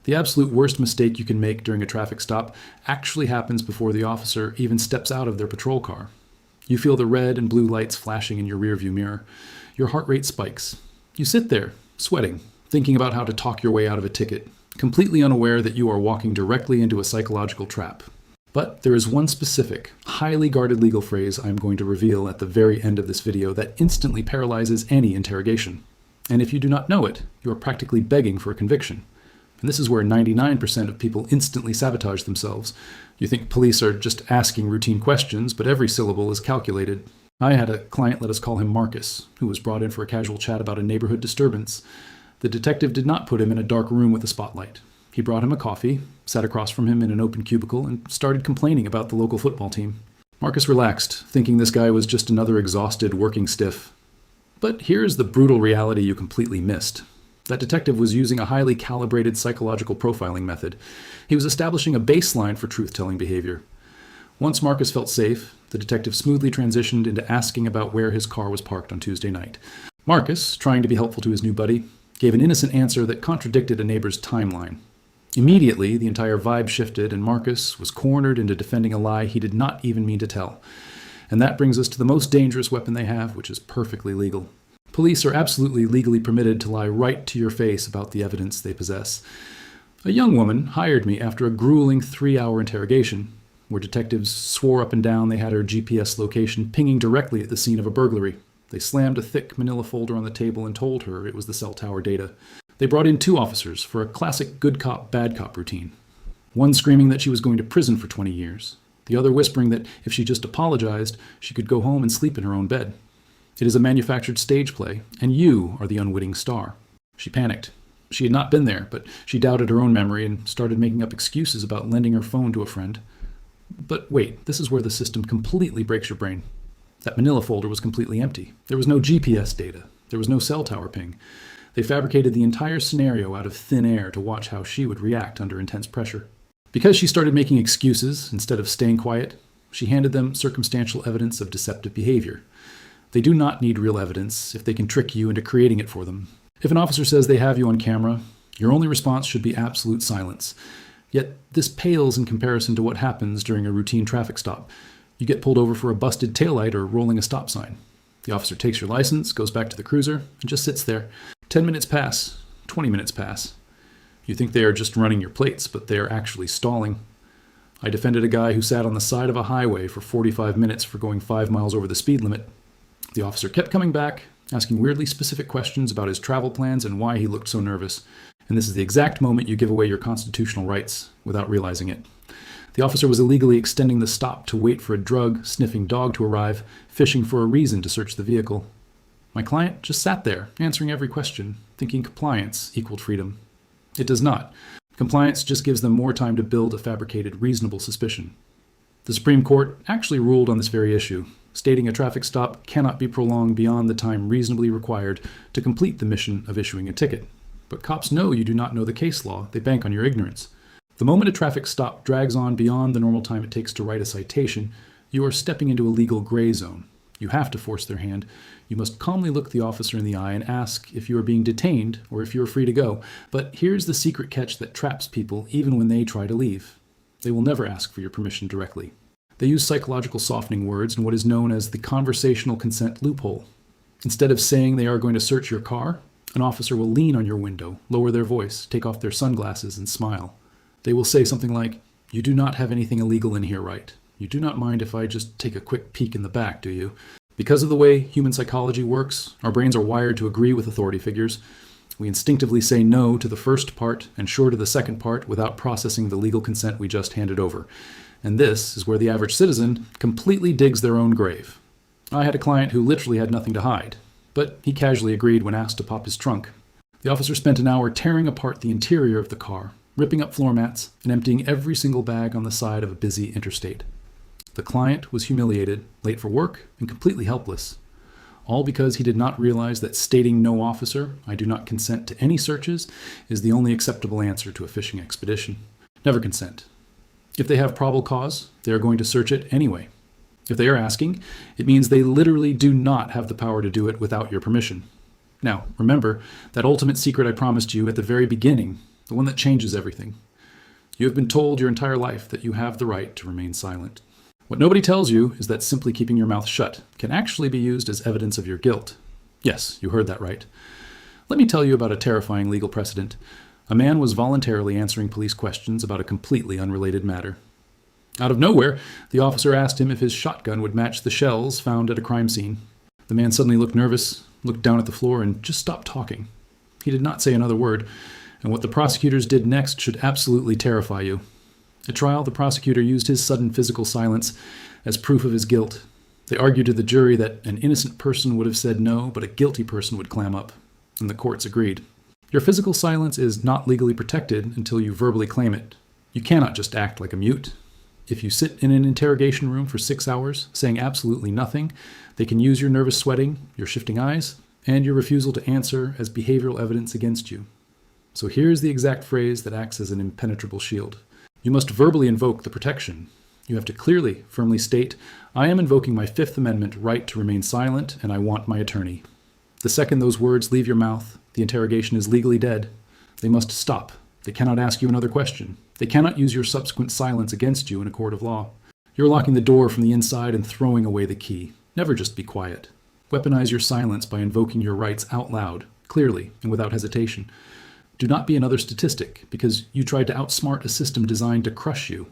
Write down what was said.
The absolute worst mistake you can make during a traffic stop actually happens before the officer even steps out of their patrol car. You feel the red and blue lights flashing in your rearview mirror. Your heart rate spikes. You sit there, sweating, thinking about how to talk your way out of a ticket, completely unaware that you are walking directly into a psychological trap. But there is one specific, highly guarded legal phrase I am going to reveal at the very end of this video that instantly paralyzes any interrogation. And if you do not know it, you are practically begging for a conviction. And this is where 99% of people instantly sabotage themselves. You think police are just asking routine questions, but every syllable is calculated. I had a client, let us call him Marcus, who was brought in for a casual chat about a neighborhood disturbance. The detective did not put him in a dark room with a spotlight. He brought him a coffee, sat across from him in an open cubicle, and started complaining about the local football team. Marcus relaxed, thinking this guy was just another exhausted working stiff. But here's the brutal reality you completely missed. That detective was using a highly calibrated psychological profiling method. He was establishing a baseline for truth-telling behavior. Once Marcus felt safe, the detective smoothly transitioned into asking about where his car was parked on Tuesday night. Marcus, trying to be helpful to his new buddy, gave an innocent answer that contradicted a neighbor's timeline. Immediately, the entire vibe shifted, and Marcus was cornered into defending a lie he did not even mean to tell. And that brings us to the most dangerous weapon they have, which is perfectly legal. Police are absolutely legally permitted to lie right to your face about the evidence they possess. A young woman hired me after a grueling 3-hour interrogation, where detectives swore up and down they had her GPS location pinging directly at the scene of a burglary. They slammed a thick manila folder on the table and told her it was the cell tower data. They brought in 2 officers for a classic good cop, bad cop routine. One screaming that she was going to prison for 20 years. The other whispering that if she just apologized, she could go home and sleep in her own bed. It is a manufactured stage play, and you are the unwitting star. She panicked. She had not been there, but she doubted her own memory and started making up excuses about lending her phone to a friend. But wait, this is where the system completely breaks your brain. That manila folder was completely empty. There was no GPS data. There was no cell tower ping. They fabricated the entire scenario out of thin air to watch how she would react under intense pressure. Because she started making excuses instead of staying quiet, she handed them circumstantial evidence of deceptive behavior. They do not need real evidence if they can trick you into creating it for them. If an officer says they have you on camera, your only response should be absolute silence. Yet this pales in comparison to what happens during a routine traffic stop. You get pulled over for a busted taillight or rolling a stop sign. The officer takes your license, goes back to the cruiser, and just sits there. 10 minutes pass, 20 minutes pass. You think they are just running your plates, but they are actually stalling. I defended a guy who sat on the side of a highway for 45 minutes for going 5 miles over the speed limit. The officer kept coming back, asking weirdly specific questions about his travel plans and why he looked so nervous. And this is the exact moment you give away your constitutional rights without realizing it. The officer was illegally extending the stop to wait for a drug-sniffing dog to arrive, fishing for a reason to search the vehicle. My client just sat there, answering every question, thinking compliance equaled freedom. It does not. Compliance just gives them more time to build a fabricated, reasonable suspicion. The Supreme Court actually ruled on this very issue, stating a traffic stop cannot be prolonged beyond the time reasonably required to complete the mission of issuing a ticket. But cops know you do not know the case law. They bank on your ignorance. The moment a traffic stop drags on beyond the normal time it takes to write a citation, you are stepping into a legal gray zone. You have to force their hand. You must calmly look the officer in the eye and ask if you are being detained or if you are free to go. But here's the secret catch that traps people even when they try to leave. They will never ask for your permission directly. They use psychological softening words in what is known as the conversational consent loophole. Instead of saying they are going to search your car, an officer will lean on your window, lower their voice, take off their sunglasses, and smile. They will say something like, "You do not have anything illegal in here, right? You do not mind if I just take a quick peek in the back, do you?" Because of the way human psychology works, our brains are wired to agree with authority figures. We instinctively say no to the first part and sure to the second part without processing the legal consent we just handed over. And this is where the average citizen completely digs their own grave. I had a client who literally had nothing to hide, but he casually agreed when asked to pop his trunk. The officer spent an hour tearing apart the interior of the car, ripping up floor mats, and emptying every single bag on the side of a busy interstate. The client was humiliated, late for work, and completely helpless. All because he did not realize that stating "no officer, I do not consent to any searches" is the only acceptable answer to a fishing expedition. Never consent. If they have probable cause, they are going to search it anyway. If they are asking, it means they literally do not have the power to do it without your permission. Now, remember that ultimate secret I promised you at the very beginning. the one that changes everything. You have been told your entire life that you have the right to remain silent. What nobody tells you is that simply keeping your mouth shut can actually be used as evidence of your guilt. Yes, you heard that right. Let me tell you about a terrifying legal precedent. A man was voluntarily answering police questions about a completely unrelated matter. Out of nowhere, the officer asked him if his shotgun would match the shells found at a crime scene. The man suddenly looked nervous, looked down at the floor, and just stopped talking. He did not say another word, and what the prosecutors did next should absolutely terrify you. At trial, the prosecutor used his sudden physical silence as proof of his guilt. They argued to the jury that an innocent person would have said no, but a guilty person would clam up, and the courts agreed. Your physical silence is not legally protected until you verbally claim it. You cannot just act like a mute. If you sit in an interrogation room for 6 hours, saying absolutely nothing, they can use your nervous sweating, your shifting eyes, and your refusal to answer as behavioral evidence against you. So here's the exact phrase that acts as an impenetrable shield. You must verbally invoke the protection. You have to clearly, firmly state, I am invoking my Fifth Amendment right to remain silent, and I want my attorney. The second those words leave your mouth, the interrogation is legally dead. They must stop. They cannot ask you another question. They cannot use your subsequent silence against you in a court of law. You're locking the door from the inside and throwing away the key. Never just be quiet. Weaponize your silence by invoking your rights out loud, clearly, and without hesitation. Do not be another statistic, because you tried to outsmart a system designed to crush you.